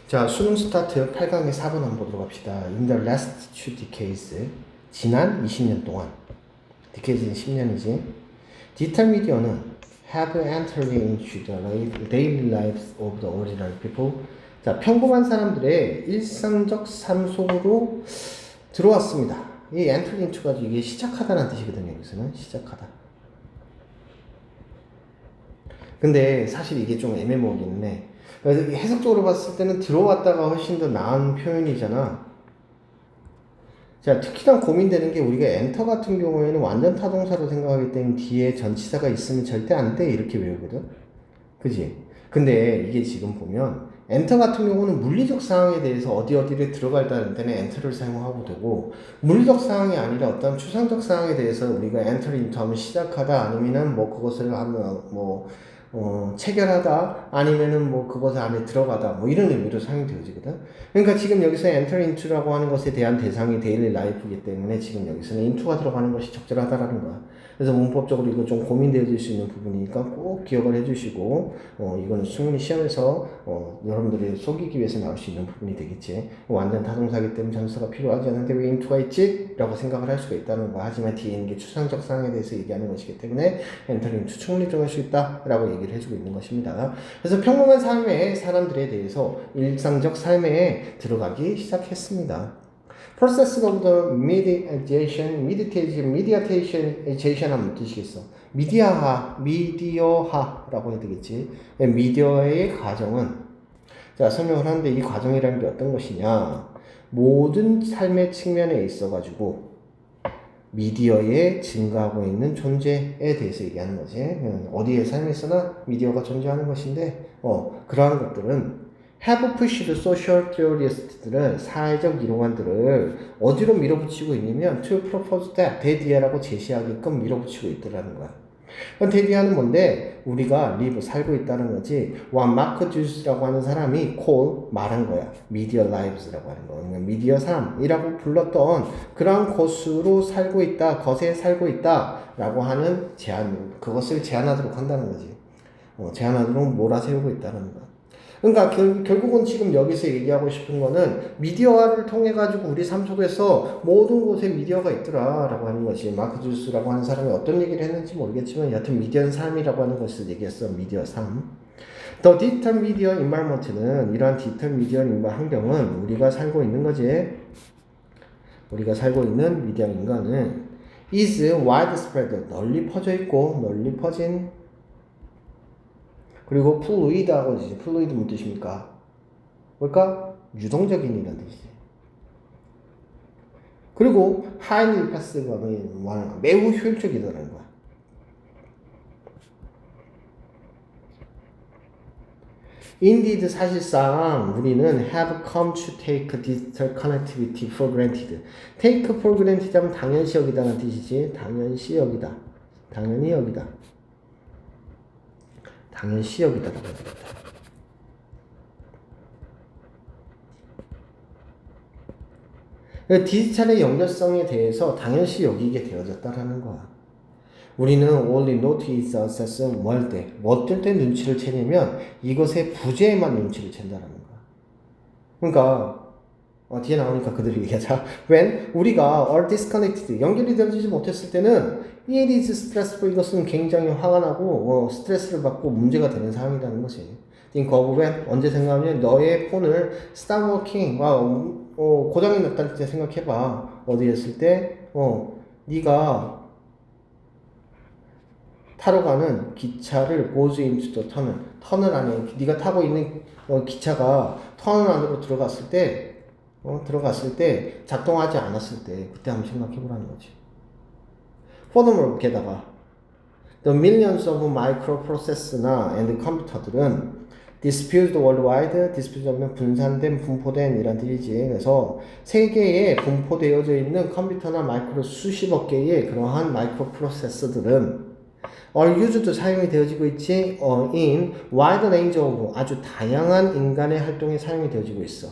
자, 수능 스타트 8강의 4번 한번 보도록 합시다. In the last 2 decades, 지난 20년 동안, decade는 10년이지. 디지털 미디어는 have entered into the daily lives of the ordinary people. 자, 평범한 사람들의 일상적 삶 속으로 들어왔습니다. 이 enter into가 이게 시작하다는 뜻이거든요. 여기서는 시작하다. 근데 사실 이게 좀 애매모호긴 해. 그래서 해석적으로 봤을 때는 들어왔다가 훨씬 더 나은 표현이잖아. 자, 특히나 고민되는 게 우리가 엔터 같은 경우에는 완전 타동사로 생각하기 때문에 뒤에 전치사가 있으면 절대 안 돼. 이렇게 외우거든. 그지? 근데 이게 지금 보면 엔터 같은 경우는 물리적 상황에 대해서 어디를 들어갈다는 때는 엔터를 사용하고 되고, 물리적 상황이 아니라 어떤 추상적 상황에 대해서 우리가 엔터 인터 하면 시작하다 아니면은 뭐 그것을 하면 체결하다 아니면은 뭐 그것 안에 들어가다 뭐 이런 의미로 사용이 되어지거든. 그러니까 지금 여기서 enter into라고 하는 것에 대한 대상이 데일리 라이프이기 때문에 지금 여기서는 into가 들어가는 것이 적절하다라는 거야. 그래서 문법적으로 이거 좀 고민되어질 수 있는 부분이니까 꼭 기억을 해주시고, 이거는 충분히 시험에서 여러분들이 속이기 위해서 나올 수 있는 부분이 되겠지. 완전 타동사기 때문에 전치사가 필요하지 않은데 왜 into가 있지? 라고 생각을 할 수가 있다는 거. 하지만 뒤에 있는 게 추상적 상황에 대해서 얘기하는 것이기 때문에 enter into 충분히 정할 수 있다 라고 얘기를 해주고 있는 것입니다. 그래서 평범한 삶의 사람들에 대해서 일상적 삶에 들어가기 시작했습니다. Process of the mediation 하면 뜻이겠어. 미디어화라고 해야 되겠지. 미디어의 과정은, 자, 설명을 하는데 이 과정이라는 게 어떤 것이냐. 모든 삶의 측면에 있어가지고 미디어에 증가하고 있는 존재에 대해서 얘기하는 거지. 어디에 삶에 있어나 미디어가 존재하는 것인데, 그러한 것들은 have pushed social theorist들은 사회적 이론관들을 어디로 밀어붙이고 있냐면 to propose that, 대디하라고 제시하게끔 밀어붙이고 있더라는 거야. 대디하는 뭔데? 우리가 live, 살고 있다는 거지. what Mark Dews라고 하는 사람이 call, 말한 거야. media lives라고 하는 거. 그러니까 미디어 삶이라고 불렀던 그런 곳으로 살고 있다, 것에 살고 있다 라고 하는 제안, 그것을 제안하도록 한다는 거지. 제안하도록 몰아세우고 있다는 거야. 그러니까 결국은 지금 여기서 얘기하고 싶은 거는 미디어화를 통해 가지고 우리 삶 속에서 모든 곳에 미디어가 있더라 라고 하는 것이, 마크 주스라고 하는 사람이 어떤 얘기를 했는지 모르겠지만 여하튼 미디어 삶이라고 하는 것을 얘기했어. 미디어 삶. 더 디지털 미디어 인바이먼트는, 이러한 디지털 미디어 환경은 우리가 살고 있는 거지. 우리가 살고 있는 미디어 인간은 is widespread, 널리 퍼져 있고 널리 퍼진, 그리고 플루이드하고 이제 플루이드 무슨 뜻입니까? 뭘까? 유동적인이라는 뜻이지. 그리고 highly passive가 매우 효율적이라는 거야. Indeed, 사실상 우리는 have come to take digital connectivity for granted. take for granted 하면 당연시 여기다는 뜻이지. 당연시 여기다. 당연히 여기다. 당연시 여기다라고 해야 되겠다. 디지털의 연결성에 대해서 당연시 여기게 되어졌다라는 거야. 우리는 only notice assess 뭘 때, 어떨 때 눈치를 채냐면 이것의 부재에만 눈치를 챈다라는 거야. 그러니까 뒤에 나오니까 그대로 얘기하자. When 우리가 are disconnected, 연결이 되어지지 못했을 때는 it is stressful, 이것은 굉장히 화가 나고 스트레스를 받고 문제가 되는 상황이라는 것이. think of when, 언제 생각하면 너의 폰을 start working, 고장이 났다는 때 생각해봐. 어디 했을 때 네가 타러 가는 기차를 goes into the tunnel, 터널 안에 네가 타고 있는 기차가 터널 안으로 들어갔을 때 작동하지 않았을 때 그때 한번 생각해보라는 거지. furthermore, 게다가 the millions of microprocessor나 and 컴퓨터들은 diffused worldwide, diffused 하면 분산된, 분포된 이란 뜻이지. 그래서 세계에 분포되어져 있는 컴퓨터나 마이크로 수십억 개의 그러한 마이크로프로세서들은 are used, 사용이 되어지고 있지. in wide range of, 아주 다양한 인간의 활동에 사용이 되어지고 있어.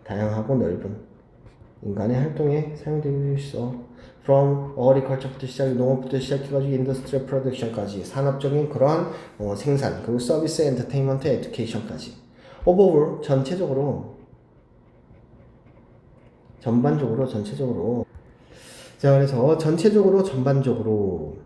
다양하고 넓은 인간의 활동에 사용되고 있어. From agriculture부터 시작해, 농업부터 시작해가지고 industrial production까지, 산업적인 그러한 생산, 그리고 서비스, 엔터테인먼트, 에듀케이션까지. overall 전반적으로 자, 그래서 전반적으로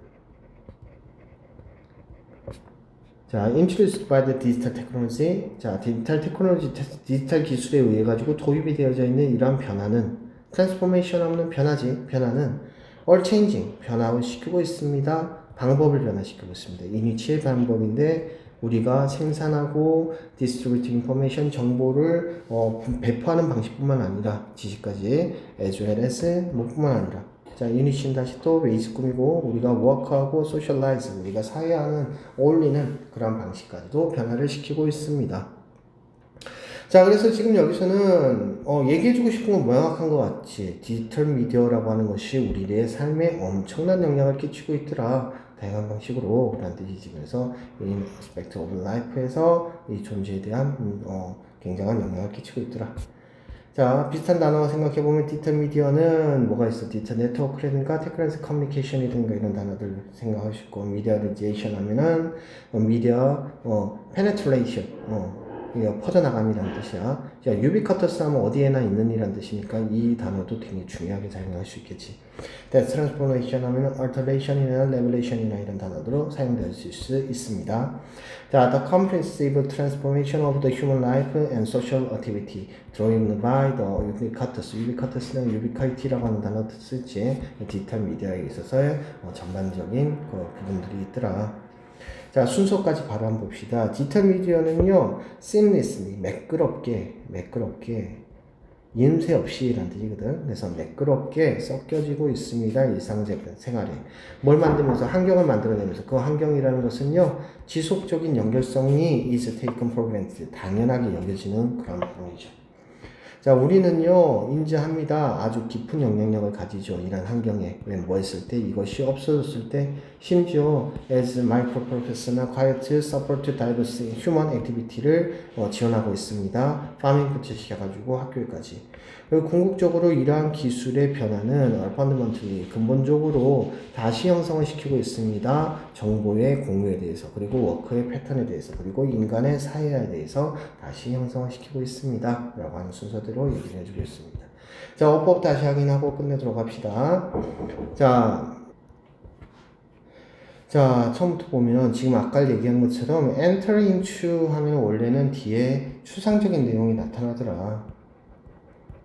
자, introduced by the digital technology. 자, 디지털 기술에 의해 가지고 도입이 되어져 있는 이러한 변화는 transformation 하면 변화는 all changing, 변화를 시키고 있습니다. 방법을 변화시키고 있습니다. 이니치의 방법인데 우리가 생산하고 distribute information 정보를 배포하는 방식뿐만 아니라 지식까지 as well as 뭐뿐만 아니라 자, 이니치는 다시 또 베이스 꿈이고 우리가 워크하고 소셜라이즈 우리가 사회와는 어울리는 그런 방식까지도 변화를 시키고 있습니다. 자, 그래서 지금 여기서는 얘기해주고 싶은 건 명확한 것 같지. 디지털 미디어라고 하는 것이 우리의 삶에 엄청난 영향을 끼치고 있더라. 다양한 방식으로 라는 뜻이지. 그래서 in aspect of life에서 이 존재에 대한 굉장한 영향을 끼치고 있더라. 자, 비슷한 단어 생각해보면 디지털 미디어는 뭐가 있어? 디지털 네트워크라든가 테크니컬 커뮤니케이션이든가 이런 단어들 생각할 수 있고 미디어리제이션 하면은 미디어 페네트레이션 퍼져나감이라는 뜻이야. 자, 유비쿼터스 하면 어디에나 있는 이란 뜻이니까 이 단어도 되게 중요하게 사용할 수 있겠지. 트랜스포메이션 하면 alteration이나 revelation이나 이런 단어로 사용될 수 있습니다. 자, the comprehensive transformation of the human life and social activity driven by the ubiquitous. ubiquitous는 ubiquiti라고 하는 단어 쓸지 디지털 미디어에 있어서의 전반적인 그 부분들이 있더라. 자, 순서까지 바로 한번 봅시다. 디지털 미디어는요, seamlessly, 매끄럽게, 이음새 없이 라는 뜻이거든. 그래서 매끄럽게 섞여지고 있습니다. 일상생활에. 뭘 만들면서, 환경을 만들어내면서, 그 환경이라는 것은요, 지속적인 연결성이 is taken for granted. 당연하게 여겨지는 그런 부분이죠. 자, 우리는요, 인지합니다. 아주 깊은 영향력을 가지죠. 이런 환경에. 왜 뭐 했을 때, 이것이 없어졌을 때, 심지어 as micro-purpose나 quiet support diverse human activity를 지원하고 있습니다. 파밍부터 시작해가지고 학교까지. 그리고 궁극적으로 이러한 기술의 변화는 fundamentally, 근본적으로 다시 형성을 시키고 있습니다. 정보의 공유에 대해서, 그리고 워크의 패턴에 대해서, 그리고 인간의 사회에 대해서 다시 형성을 시키고 있습니다. 라고 하는 순서대로 얘기를 해주겠습니다. 자, 어법 다시 확인하고 끝내도록 합시다. 자, 처음부터 보면 지금 아까 얘기한 것처럼 enter into 하면 원래는 뒤에 추상적인 내용이 나타나더라.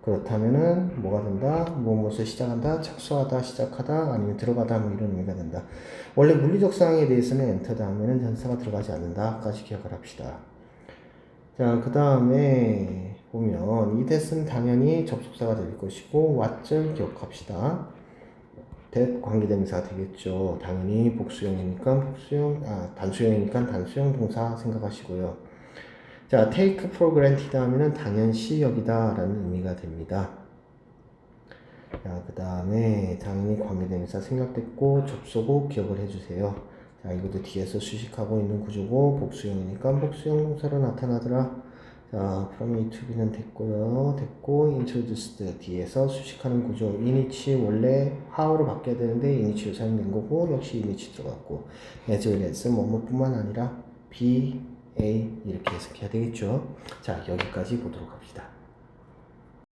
그렇다면은 뭐가 된다? 무엇을 시작한다? 착수하다, 시작하다, 아니면 들어가다 뭐 이런 의미가 된다. 원래 물리적 사항에 대해서는 엔터다 하면은 전사가 들어가지 않는다까지 기억을 합시다. 자, 그 다음에 보면 이 that은 당연히 접속사가 될 것이고 what을 기억합시다. that 관계대명사가 되겠죠. 당연히 복수형이니까 단수형이니까 단수형 동사 생각하시고요. 자, take for granted 하면은 당연시 여기다 라는 의미가 됩니다. 자, 그 다음에 당연히 관계대명사 생략됐고 접속어 기억을 해주세요. 자, 이것도 뒤에서 수식하고 있는 구조고 복수형이니까 복수형 동사로 나타나더라. 자, from A to B는 됐고요. 됐고 introduced 뒤에서 수식하는 구조. init 원래 how로 바뀌어야 되는데 init로 사용된 거고 역시 init 들어갔고 as well as 뭐뭐뿐만 아니라 B A 이렇게 해석해야 되겠죠. 자, 여기까지 보도록 합시다.